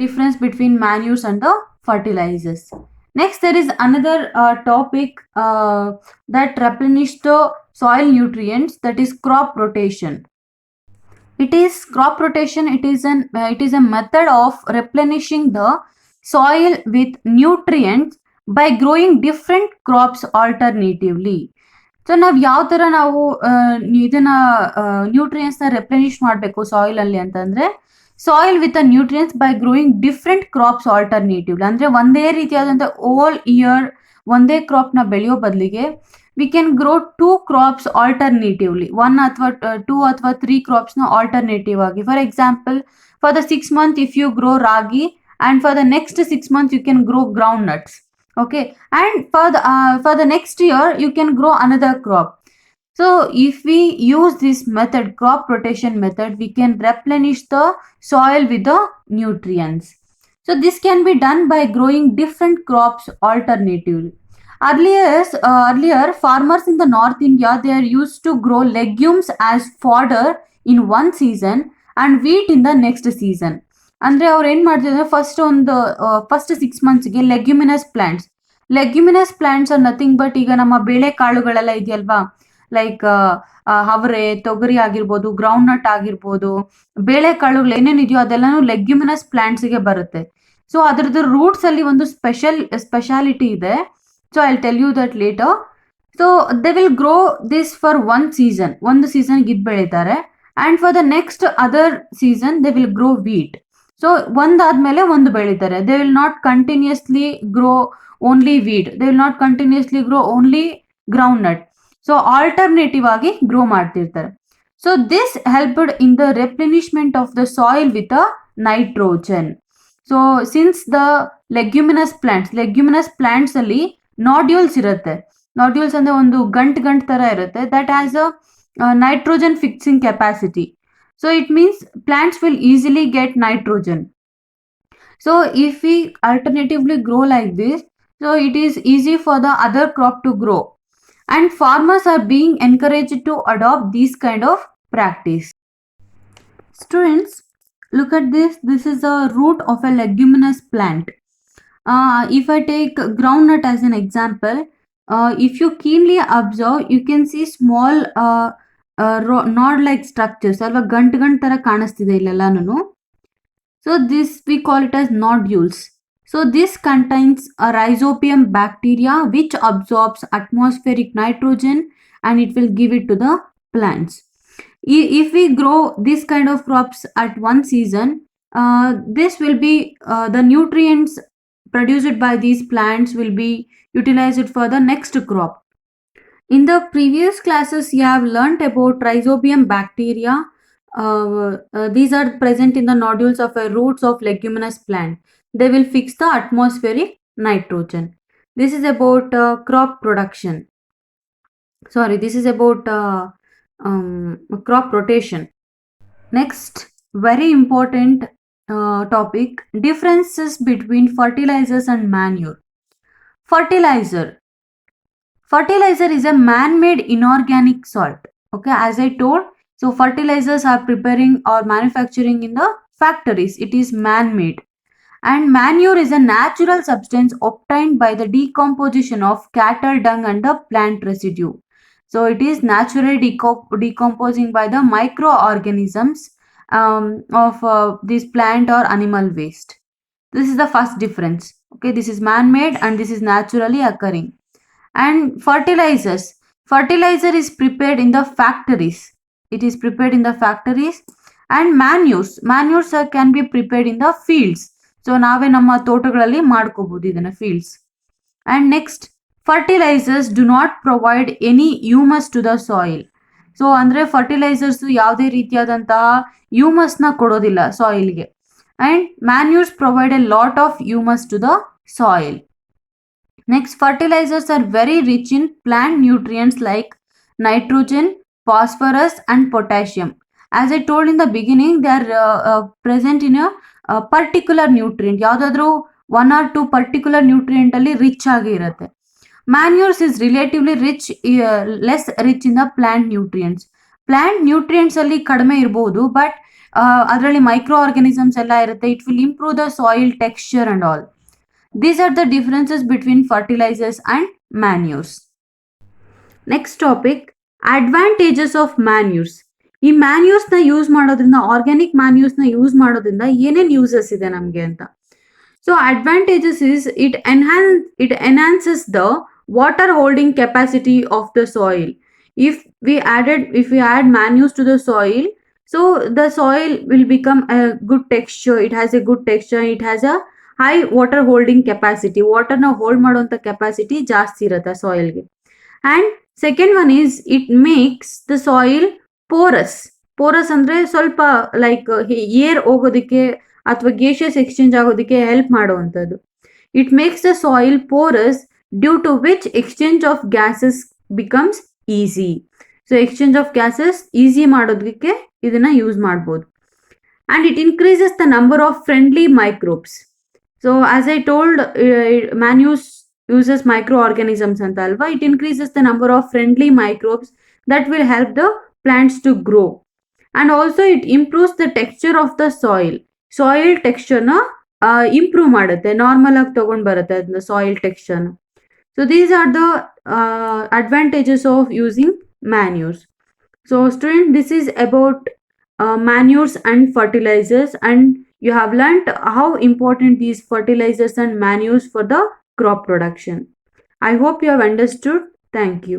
difference between manures and the fertilizers. Next, there is another topic that replenish the soil nutrients, that is crop rotation. It is crop rotation. It is a method of replenishing the soil with nutrients by growing different crops alternatively. So ನಾವು ಯಾವ ತರ ನಾವು ಇದನ್ನ nutrients ನ ರೆಪ್ಲೆನಿಶ್ ಮಾಡಬೇಕು soil ಅಲ್ಲಿ ಅಂತಂದ್ರೆ, soil with nutrients by growing different crops alternatively. ಅಂದ್ರೆ ಒಂದೇ ರೀತಿಯಾದಂತ ಓಲ್ ಇಯರ್ ಒಂದೇ ಕ್ರಾಪ್ ನ ಬೆಳೆಯೋ ಬದಲಿಗೆ we can grow 2 crops alternatively, 1 ಅಥವಾ 2 ಅಥವಾ 3 crops ನ ಆಲ್ಟರ್ನೇಟಿವ್ ಆಗಿ. For example, for the 6 months if you grow ragi, and for the next 6 months you can grow groundnuts. Okay, and for the next year you can grow another crop. So if we use this method, crop rotation method, we can replenish the soil with the nutrients. So this can be done by growing different crops alternatively. Earlier farmers in the North India, they are used to grow legumes as fodder in one season and wheat in the next season. ಅಂದ್ರೆ ಅವ್ರು ಏನ್ ಮಾಡ್ತಿದ್ರು, first 6 monthsಗೆ leguminous plants are nothing but, ಈಗ ನಮ್ಮ ಬೇಳೆ ಕಾಳುಗಳೆಲ್ಲ ಇದೆಯಲ್ವಾ, like ಅವರೆ, ತೊಗರಿ ಆಗಿರ್ಬೋದು, ಗ್ರೌಂಡ್ ನಟ್ ಆಗಿರ್ಬೋದು, ಬೇಳೆ ಕಾಳುಗಳು ಏನೇನಿದೆಯೋ ಅದೆಲ್ಲಾನು ಲೆಗ್ಯುಮಿನಸ್ ಪ್ಲಾಂಟ್ಸ್ಗೆ ಬರುತ್ತೆ. ಸೊ ಅದ್ರದ್ದು ರೂಟ್ಸ್ ಅಲ್ಲಿ ಒಂದು ಸ್ಪೆಷಾಲಿಟಿ ಇದೆ. So I tell you that later. So they will grow this for ಒಂದು ಸೀಸನ್ಗೆ ಇದು ಬೆಳೀತಾರೆ, and for the next other season they will grow wheat. So ಒಂದಾದ್ಮೇಲೆ ಒಂದು ಬೆಳೀತಾರೆ. They will not continuously grow only wheat, they will not continuously grow only groundnut. So alternative ಆಗಿ grow ಮಾಡ್ತಿರ್ತಾರೆ. So this helped in the replenishment of the soil with a nitrogen. So since the leguminous plants ಅಲ್ಲಿ nodules ಇರುತ್ತೆ. Nodules ಅಂದ್ರೆ ಒಂದು ಗಂಟ್ ತರ ಇರುತ್ತೆ, that has a nitrogen fixing capacity. So it means plants will easily get nitrogen. So if we alternatively grow like this, so it is easy for the other crop to grow, and farmers are being encouraged to adopt this kind of practice. Students, look at this. This is a root of a leguminous plant. If I take groundnut as an example, if you keenly observe, you can see small node like structures ಅಲ್ವಾ, ಗಂಟ್ ತರ ಕಾಣಿಸ್ತಿದೆ ಇಲ್ಲೆಲ್ಲಾನು. So this we call it as nodules. So this contains a rhizobium bacteria which absorbs atmospheric nitrogen and it will give it to the plants. If we grow this kind of crops at one season, this will be the nutrients produced by these plants will be utilized for the next crop. In the previous classes, you have learnt about rhizobium bacteria. These are present in the nodules of the roots of leguminous plant. They will fix the atmospheric nitrogen. This is about crop production. Sorry, this is about crop rotation. Next, very important topic, differences between fertilizers and manure. Fertilizer is a man-made inorganic salt. Okay, as I told, so fertilizers are preparing or manufacturing in the factories. It is man-made. And manure is a natural substance obtained by the decomposition of cattle dung and the plant residue. So it is naturally decomposing by the microorganisms of this plant or animal waste. This is the first difference. Okay, this is man-made and this is naturally occurring. And fertilizer is prepared in the factories. It is prepared in the factories. And manures can be prepared in the fields. So ನಾವೇ ನಮ್ಮ ತೋಟಗಳಲ್ಲಿ ಮಾಡ್ಕೋಬಹುದು ಇದನ್ನ fields. And next, fertilizers do not provide any humus to the soil. So ಅಂದ್ರೆ fertilisers ಯಾವುದೇ ರೀತಿಯಾದಂತಹ humus ನ ಕೊಡೋದಿಲ್ಲ ಸಾಯಿಲ್ಗೆ. And manures provide a lot of humus to the soil. Next, fertilizers are very rich in plant nutrients like nitrogen, phosphorus and potassium. As I told in the beginning, they are present in a particular nutrient. ಯಾವುದಾದ್ರೂ 1 or 2 particular nutrient ಅಲ್ಲಿ rich ಆಗಿ ಇರುತ್ತೆ. Manures is relatively less rich in the plant nutrients. Plant nutrients ಅಲ್ಲಿ ಕಡಿಮೆ ಇರಬಹುದು, but ಅದರಲ್ಲಿ micro organisms ಎಲ್ಲ ಇರುತ್ತೆ. It will improve the soil texture and all. These are the differences between fertilizers and manures. Next topic, advantages of manures. ಈ ಮ್ಯಾನ್ಯೂರ್ಸ್ನ use ಮಾಡೋದ್ರಿಂದ, organic ಮ್ಯಾನ್ಯೂರ್ಸ್ನ use ಮಾಡೋದ್ರಿಂದ ಏನೇನು ಯೂಸಸ್ ಇದೆ ನಮಗೆ ಅಂತ. So advantages is it enhances the water holding capacity of the soil. If we add manures to the soil, so the soil will become a good texture. It has a good texture. It has a high water holding capacity. Water na hold ಮಾಡುವಂತ capacity ಜಾಸ್ತಿ ಇರುತ್ತೆ soil ಗೆ. And second one is it makes the soil porous. porous ಅಂದ್ರೆ ಸ್ವಲ್ಪ like air ಹೋಗೋದಕ್ಕೆ ಅಥವಾ gaseous exchange ಆಗೋದಕ್ಕೆ help ಮಾಡುವಂಥದ್ದು. It makes the soil porous, due to which exchange of gases becomes easy. So exchange of gases easy ಮಾಡೋದಕ್ಕೆ ಇದನ್ನ use ಮಾಡ್ಬೋದು. And it increases the number of friendly microbes. So as I told, manures uses microorganisms anta alva. It increases the number of friendly microbes that will help the plants to grow. And also it improves the texture of the soil. Soil texture na improve ಮಾಡುತ್ತೆ, normal ಆಗಿ ತಗೊಂಡು ಬರುತ್ತೆ ಅದನ್ನ soil ಟೆಕ್ಸ್ಚರ್ನ. So these are the advantages of using manures. So student, this is about manures and fertilizers, and you have learnt how important these fertilizers and manures for the crop production. I hope you have understood. Thank you.